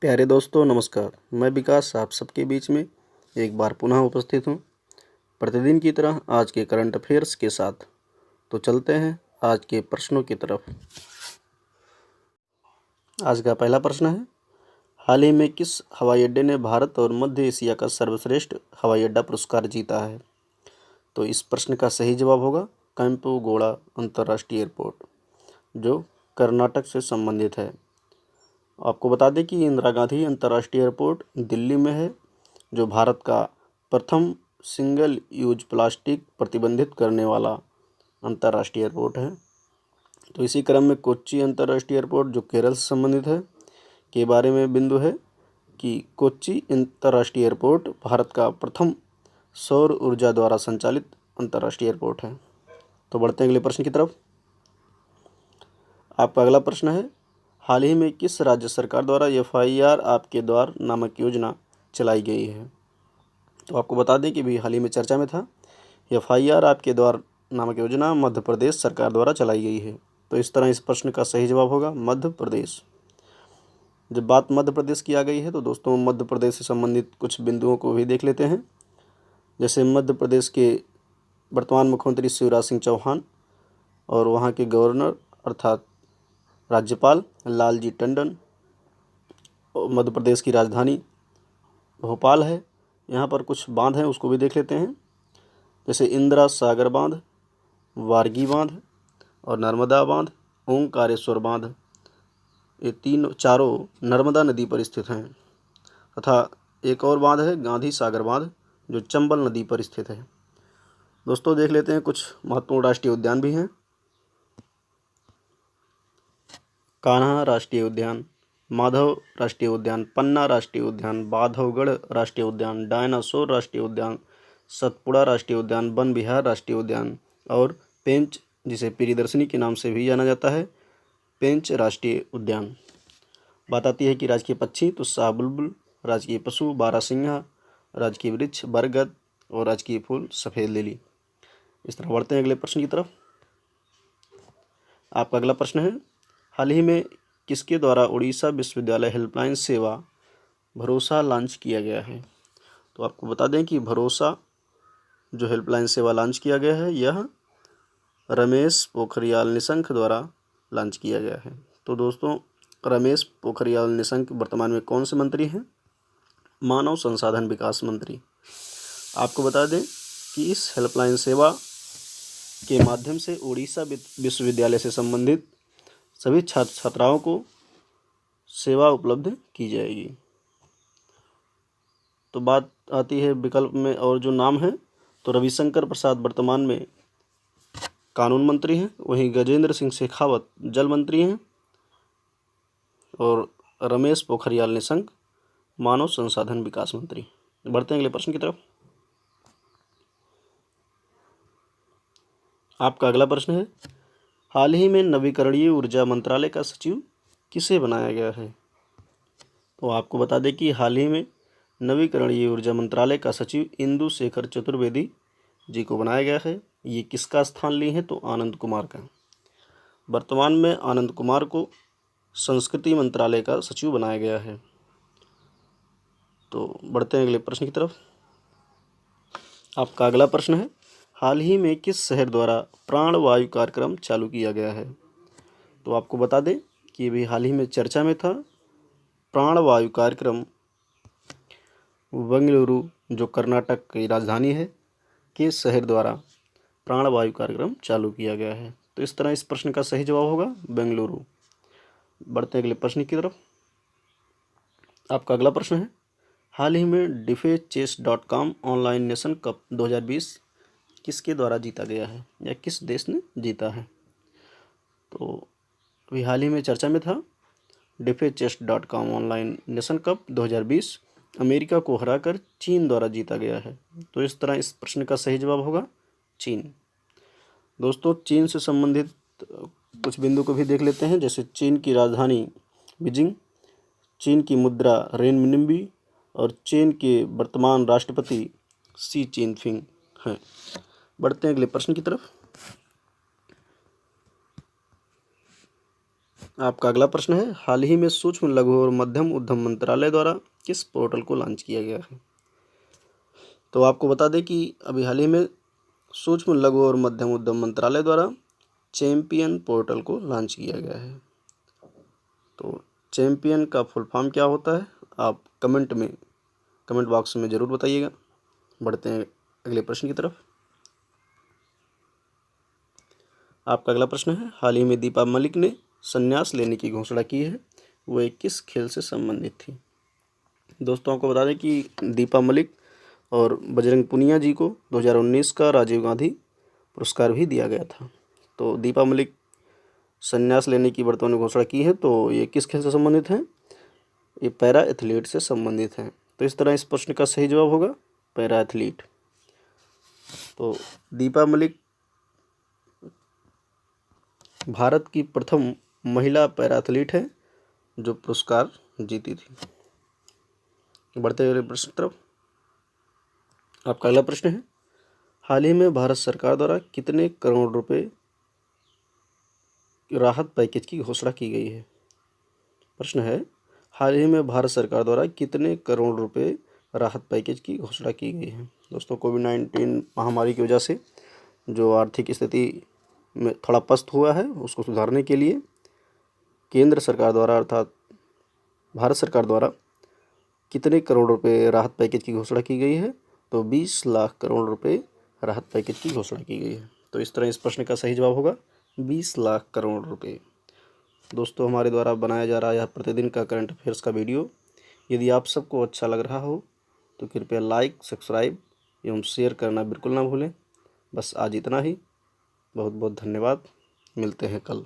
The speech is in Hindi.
प्यारे दोस्तों नमस्कार। मैं विकास आप सबके बीच में एक बार पुनः उपस्थित हूँ प्रतिदिन की तरह आज के करंट अफेयर्स के साथ। तो चलते हैं आज के प्रश्नों की तरफ। आज का पहला प्रश्न है, हाल ही में किस हवाई अड्डे ने भारत और मध्य एशिया का सर्वश्रेष्ठ हवाई अड्डा पुरस्कार जीता है? तो इस प्रश्न का सही जवाब होगा कैंपेगौड़ा अंतर्राष्ट्रीय एयरपोर्ट, जो कर्नाटक से संबंधित है। आपको बता दें कि इंदिरा गांधी अंतर्राष्ट्रीय एयरपोर्ट दिल्ली में है, जो भारत का प्रथम सिंगल यूज प्लास्टिक प्रतिबंधित करने वाला अंतर्राष्ट्रीय एयरपोर्ट है। तो इसी क्रम में कोच्चि अंतर्राष्ट्रीय एयरपोर्ट, जो केरल से संबंधित है, के बारे में बिंदु है कि कोच्चि अंतर्राष्ट्रीय एयरपोर्ट भारत का प्रथम सौर ऊर्जा द्वारा संचालित अंतर्राष्ट्रीय एयरपोर्ट है। तो बढ़ते हैं अगले प्रश्न की तरफ। आपका अगला प्रश्न है, हाल ही में किस राज्य सरकार द्वारा FIR आपके द्वार नामक योजना चलाई गई है? तो आपको बता दें कि भी हाल ही में चर्चा में था, FIR आपके द्वार नामक योजना मध्य प्रदेश सरकार द्वारा चलाई गई है। तो इस तरह इस प्रश्न का सही जवाब होगा मध्य प्रदेश। जब बात मध्य प्रदेश की आ गई है तो दोस्तों मध्य प्रदेश से संबंधित कुछ बिंदुओं को भी देख लेते हैं। जैसे मध्य प्रदेश के वर्तमान मुख्यमंत्री शिवराज सिंह चौहान और वहाँ के गवर्नर अर्थात राज्यपाल लालजी टंडन, मध्य प्रदेश की राजधानी भोपाल है। यहाँ पर कुछ बांध हैं, उसको भी देख लेते हैं। जैसे इंदिरा सागर बांध, वारगी बांध और नर्मदा बांध, ओंकारेश्वर बांध, ये चारों नर्मदा नदी पर स्थित हैं। तथा एक और बांध है गांधी सागर बांध, जो चंबल नदी पर स्थित है। दोस्तों देख लेते हैं कुछ महत्वपूर्ण राष्ट्रीय उद्यान भी हैं। कान्हा राष्ट्रीय उद्यान, माधव राष्ट्रीय उद्यान, पन्ना राष्ट्रीय उद्यान, बांधवगढ़ राष्ट्रीय उद्यान, डायनासोर राष्ट्रीय उद्यान, सतपुड़ा राष्ट्रीय उद्यान, वन विहार राष्ट्रीय उद्यान और पेंच, जिसे प्रियदर्शनी के नाम से भी जाना जाता है, पेंच राष्ट्रीय उद्यान। बात आती है कि राजकीय पक्षी तो शाहबुलबुल, राजकीय पशु बारहसिंघा, राजकीय वृक्ष बरगद और राजकीय फूल सफ़ेद लिली। इस तरह बढ़ते हैं अगले प्रश्न की तरफ। आपका अगला प्रश्न है, हाल ही में किसके द्वारा उड़ीसा विश्वविद्यालय हेल्पलाइन सेवा भरोसा लॉन्च किया गया है? तो आपको बता दें कि भरोसा जो हेल्पलाइन सेवा लॉन्च किया गया है, यह रमेश पोखरियाल निशंक द्वारा लॉन्च किया गया है। तो दोस्तों रमेश पोखरियाल निशंक वर्तमान में कौन से मंत्री हैं? मानव संसाधन विकास मंत्री। आपको बता दें कि इस हेल्पलाइन सेवा के माध्यम से उड़ीसा विश्वविद्यालय से संबंधित सभी छात्र छात्राओं को सेवा उपलब्ध की जाएगी। तो बात आती है विकल्प में और जो नाम है, तो रविशंकर प्रसाद वर्तमान में कानून मंत्री हैं, वहीं गजेंद्र सिंह शेखावत जल मंत्री हैं और रमेश पोखरियाल निशंक मानव संसाधन विकास मंत्री। बढ़ते हैं अगले प्रश्न की तरफ। आपका अगला प्रश्न है, हाल ही में नवीकरणीय ऊर्जा मंत्रालय का सचिव किसे बनाया गया है? तो आपको बता दें कि हाल ही में नवीकरणीय ऊर्जा मंत्रालय का सचिव इंदु शेखर चतुर्वेदी जी को बनाया गया है। ये किसका स्थान लिए हैं? तो आनंद कुमार का। वर्तमान में आनंद कुमार को संस्कृति मंत्रालय का सचिव बनाया गया है। तो बढ़ते हैं अगले प्रश्न की तरफ। आपका अगला प्रश्न है, हाल ही में किस शहर द्वारा प्राणवायु कार्यक्रम चालू किया गया है? तो आपको बता दें कि भी हाल ही में चर्चा में था। प्राणवायु कार्यक्रम बेंगलुरु, जो कर्नाटक की राजधानी है, के शहर द्वारा प्राणवायु कार्यक्रम चालू किया गया है। तो इस तरह इस प्रश्न का सही जवाब होगा बेंगलुरु। बढ़ते हैं अगले प्रश्न की तरफ। आपका अगला प्रश्न है, हाल ही में defachess.com ऑनलाइन नेशन कप 2020 किसके द्वारा जीता गया है या किस देश ने जीता है? तो अभी हाल ही में चर्चा में था। defachess.com online nation cup 2020 America को हराकर चीन द्वारा जीता गया है। तो इस तरह इस प्रश्न का सही जवाब होगा चीन। दोस्तों चीन से संबंधित कुछ बिंदु को भी देख लेते हैं। जैसे चीन की राजधानी बीजिंग, चीन की मुद्रा रेनमिनबी और चीन के वर्तमान राष्ट्रपति शी चिनफिंग हैं। बढ़ते हैं अगले प्रश्न की तरफ। आपका अगला प्रश्न है, हाल ही में सूक्ष्म लघु और मध्यम उद्यम मंत्रालय द्वारा किस पोर्टल को लॉन्च किया गया है? तो आपको बता दें कि अभी हाल ही में सूक्ष्म लघु और मध्यम उद्यम मंत्रालय द्वारा चैंपियन पोर्टल को लॉन्च किया गया है। तो चैंपियन का फुल फॉर्म क्या होता है, आप कमेंट बॉक्स में ज़रूर बताइएगा। बढ़ते हैं अगले प्रश्न की तरफ। आपका अगला प्रश्न है, हाल ही में दीपा मलिक ने संन्यास लेने की घोषणा की है, वह किस खेल से संबंधित थी? दोस्तों आपको बता दें कि दीपा मलिक और बजरंग पुनिया जी को 2019 का राजीव गांधी पुरस्कार भी दिया गया था। तो दीपा मलिक संन्यास लेने की वर्तमान में घोषणा की है, तो ये किस खेल से संबंधित है? ये पैरा एथलीट से संबंधित है। तो इस तरह इस प्रश्न का सही जवाब होगा पैरा एथलीट। तो दीपा मलिक भारत की प्रथम महिला पैरा एथलीट है जो पुरस्कार जीती थी। बढ़ते हुए प्रश्न की तरफ। आपका अगला प्रश्न है, हाल ही में भारत सरकार द्वारा कितने करोड़ रुपए राहत पैकेज की घोषणा की गई है? प्रश्न है, हाल ही में भारत सरकार द्वारा कितने करोड़ रुपए राहत पैकेज की घोषणा की गई है? दोस्तों कोविड-19 महामारी की वजह से जो आर्थिक स्थिति में थोड़ा पस्त हुआ है, उसको सुधारने के लिए केंद्र सरकार द्वारा अर्थात भारत सरकार द्वारा कितने करोड़ रुपए राहत पैकेज की घोषणा की गई है? तो 20 लाख करोड़ रुपए राहत पैकेज की घोषणा की गई है। तो इस तरह इस प्रश्न का सही जवाब होगा 20 लाख करोड़ रुपए। दोस्तों हमारे द्वारा बनाया जा रहा यह प्रतिदिन का करंट अफेयर्स का वीडियो यदि आप सबको अच्छा लग रहा हो तो कृपया लाइक, सब्सक्राइब एवं शेयर करना बिल्कुल ना भूलें। बस आज इतना ही। बहुत बहुत धन्यवाद। मिलते हैं कल।